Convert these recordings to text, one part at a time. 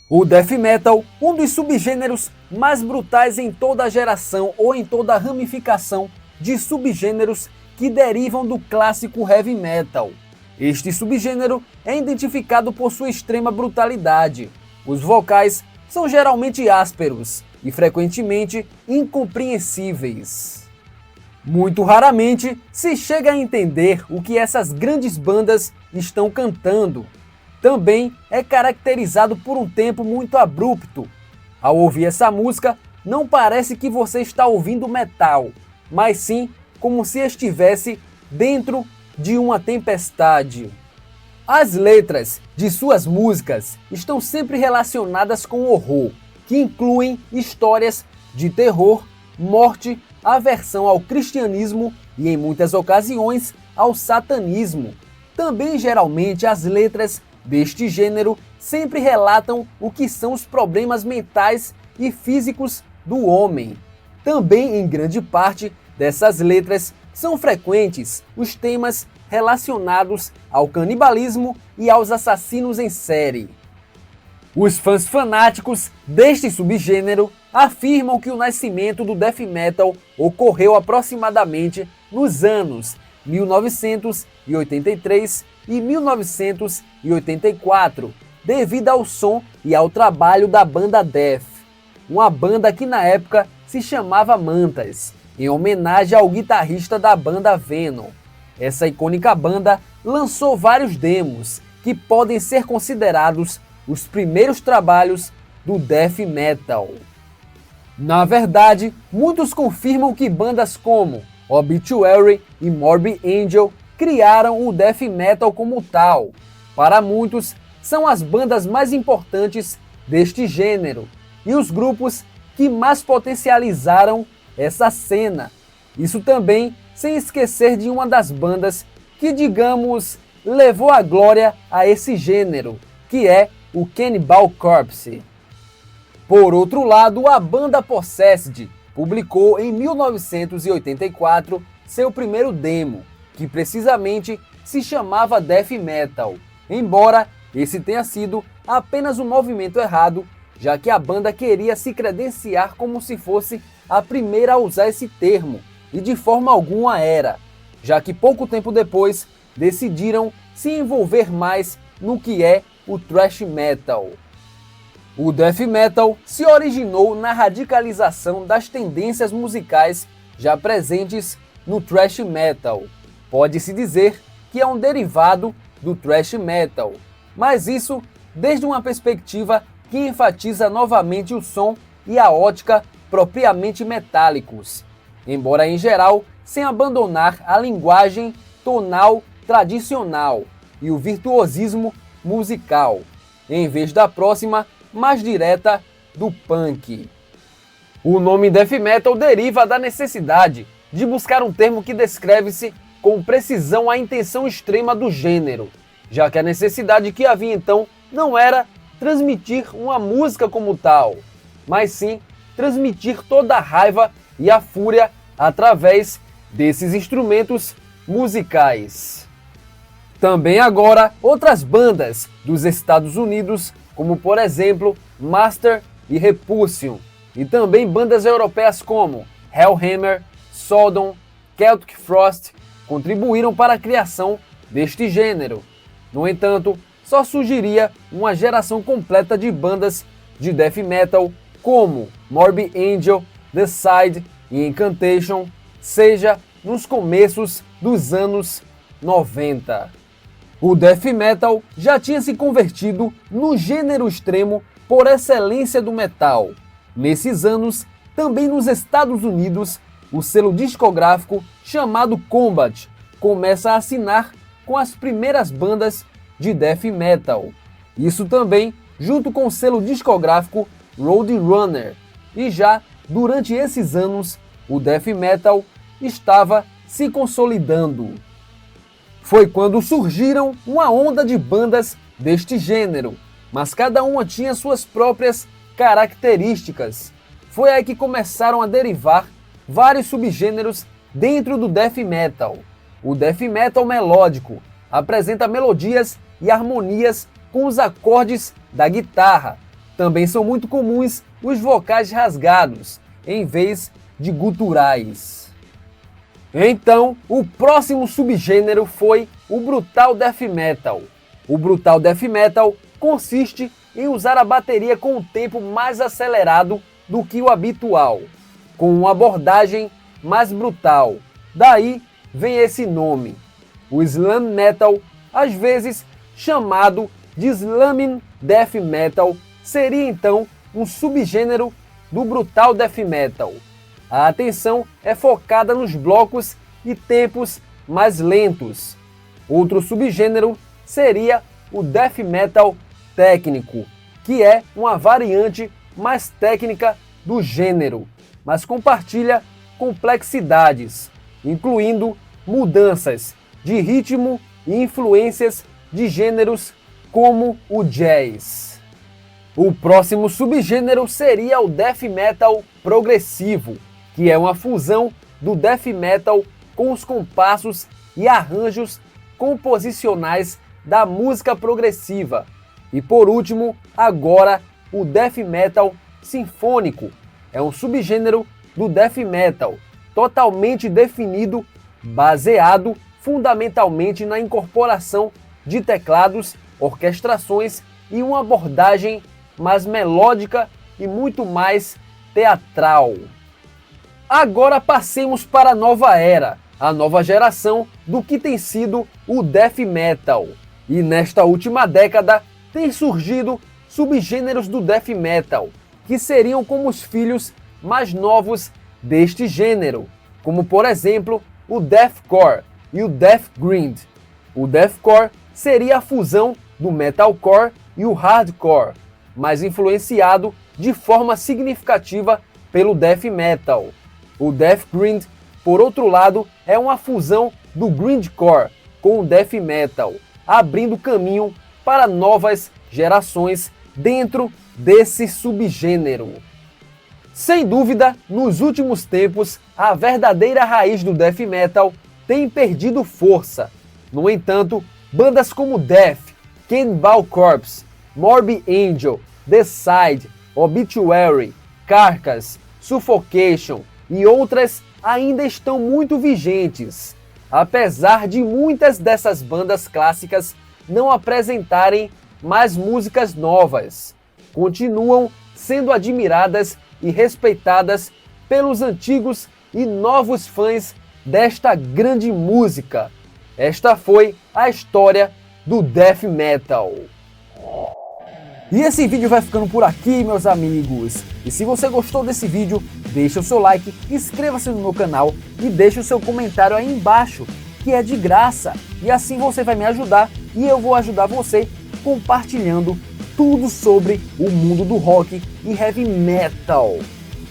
O death metal, um dos subgêneros mais brutais em toda a geração ou em toda a ramificação de subgêneros que derivam do clássico heavy metal. Este subgênero é identificado por sua extrema brutalidade. Os vocais são geralmente ásperos e frequentemente incompreensíveis. Muito raramente se chega a entender o que essas grandes bandas estão cantando. Também é caracterizado por um tempo muito abrupto. Ao ouvir essa música, não parece que você está ouvindo metal, mas sim como se estivesse dentro de uma tempestade. As letras de suas músicas estão sempre relacionadas com o horror, que incluem histórias de terror, morte, aversão ao cristianismo e, em muitas ocasiões, ao satanismo. Também, geralmente, as letras deste gênero sempre relatam o que são os problemas mentais e físicos do homem. Também, em grande parte dessas letras, são frequentes os temas relacionados ao canibalismo e aos assassinos em série. Os fãs fanáticos deste subgênero afirmam que o nascimento do death metal ocorreu aproximadamente nos anos 1983 e 1984, devido ao som e ao trabalho da banda Death, uma banda que na época se chamava Mantas, em homenagem ao guitarrista da banda Venom. Essa icônica banda lançou vários demos que podem ser considerados os primeiros trabalhos do death metal. Na verdade, muitos confirmam que bandas como Obituary e Morbid Angel criaram o death metal como tal. Para muitos, são as bandas mais importantes deste gênero e os grupos que mais potencializaram essa cena. Isso também sem esquecer de uma das bandas que, digamos, levou a glória a esse gênero, que é o Cannibal Corpse. Por outro lado, a banda Possessed publicou em 1984 seu primeiro demo, que precisamente se chamava Death Metal, embora esse tenha sido apenas um movimento errado, já que a banda queria se credenciar como se fosse a primeira a usar esse termo, e de forma alguma era, já que pouco tempo depois decidiram se envolver mais no que é o thrash metal. O death metal se originou na radicalização das tendências musicais já presentes no thrash metal. Pode-se dizer que é um derivado do thrash metal, mas isso desde uma perspectiva que enfatiza novamente o som e a ótica propriamente metálicos, embora em geral sem abandonar a linguagem tonal tradicional e o virtuosismo musical, em vez da próxima mais direta do punk. O nome death metal deriva da necessidade de buscar um termo que descreve-se com precisão a intenção extrema do gênero, já que a necessidade que havia então não era transmitir uma música como tal, mas sim transmitir toda a raiva e a fúria através desses instrumentos musicais. Também agora outras bandas dos Estados Unidos, como por exemplo Master e Repulsion, e também bandas europeias como Hellhammer, Sodom, Celtic Frost, contribuíram para a criação deste gênero. No entanto, só surgiria uma geração completa de bandas de death metal como Morbid Angel, Deicide e Incantation, seja nos começos dos anos 90. O death metal já tinha se convertido no gênero extremo por excelência do metal. Nesses anos, também nos Estados Unidos, o selo discográfico chamado Combat começa a assinar com as primeiras bandas de death metal. Isso também junto com o selo discográfico Roadrunner. E já durante esses anos, o death metal estava se consolidando. Foi quando surgiram uma onda de bandas deste gênero, mas cada uma tinha suas próprias características. Foi aí que começaram a derivar vários subgêneros dentro do death metal. O death metal melódico apresenta melodias e harmonias com os acordes da guitarra, Também são muito comuns os vocais rasgados, em vez de guturais. Então, o próximo subgênero foi o Brutal Death Metal. O Brutal Death Metal consiste em usar a bateria com um tempo mais acelerado do que o habitual, com uma abordagem mais brutal. Daí vem esse nome. O Slam Metal, às vezes chamado de Slamming Death Metal, seria então um subgênero do Brutal Death Metal. A atenção é focada nos blocos e tempos mais lentos. Outro subgênero seria o Death Metal técnico, que é uma variante mais técnica do gênero, mas compartilha complexidades, incluindo mudanças de ritmo e influências de gêneros como o jazz. O próximo subgênero seria o Death Metal progressivo, que é uma fusão do Death Metal com os compassos e arranjos composicionais da música progressiva. E por último, agora, o Death Metal sinfônico. É um subgênero do Death Metal, totalmente definido, baseado fundamentalmente na incorporação de teclados, orquestrações e uma abordagem mais melódica e muito mais teatral. Agora passemos para a nova era, a nova geração do que tem sido o Death Metal. E nesta última década tem surgido subgêneros do Death Metal, que seriam como os filhos mais novos deste gênero, como por exemplo o Deathcore e o Death Grind. O Deathcore seria a fusão do Metalcore e o Hardcore, mas influenciado de forma significativa pelo Death Metal. O Death Grind, por outro lado, é uma fusão do Grindcore com o Death Metal, abrindo caminho para novas gerações dentro desse subgênero. Sem dúvida, nos últimos tempos, a verdadeira raiz do Death Metal tem perdido força. No entanto, bandas como Death, Cannibal Corpse, Morbid Angel, Deicide, Obituary, Carcass, Suffocation e outras ainda estão muito vigentes, apesar de muitas dessas bandas clássicas não apresentarem mais músicas novas. Continuam sendo admiradas e respeitadas pelos antigos e novos fãs desta grande música. Esta foi a história do Death Metal. E esse vídeo vai ficando por aqui, meus amigos. E se você gostou desse vídeo, deixa o seu like, inscreva-se no meu canal e deixe o seu comentário aí embaixo, que é de graça. E assim você vai me ajudar e eu vou ajudar você compartilhando tudo sobre o mundo do rock e heavy metal.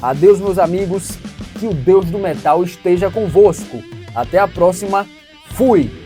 Adeus, meus amigos, que o Deus do metal esteja convosco. Até a próxima, fui!